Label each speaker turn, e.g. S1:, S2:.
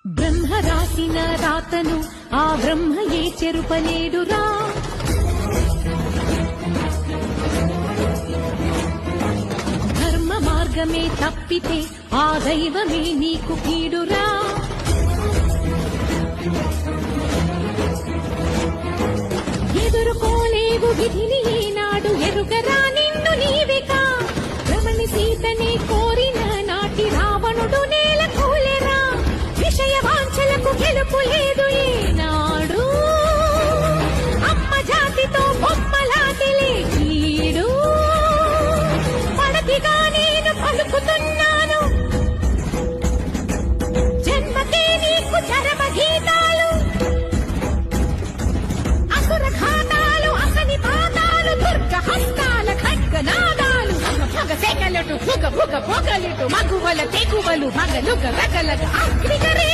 S1: బ్రహ్మ రాసిన రాతను ఆ బ్రహ్మయే చెరుపలేడురా. ధర్మ మార్గమే తప్పితే ఆ దైవమే నీకు కీడురా. ఎదుర్కోలేవు విధిని ఈనాడు ఎరుగరా నిన్ను నీవిగా. రమణి సీతనే కోరిన నాటి రావణుడు నేల కూలెరా. విషయ వాంఛలకు గెలుపు లేదు ఏనాడు. అమ్మ జాతితో బొమ్మలాటిలే కీడు. పడతిగా నేను పలుకుతున్నాను జన్మకే నీకు చరమ గీతాలు. అసుర ఘాతాలు అసని పాదాలు దుర్గ హస్తాల ఖడ్గనాదాలు. భగ సెగలటు భుగ భుగ పొగలిటు మగువల తెగువలు భగలుగ రగలగ అగ్నిగరే.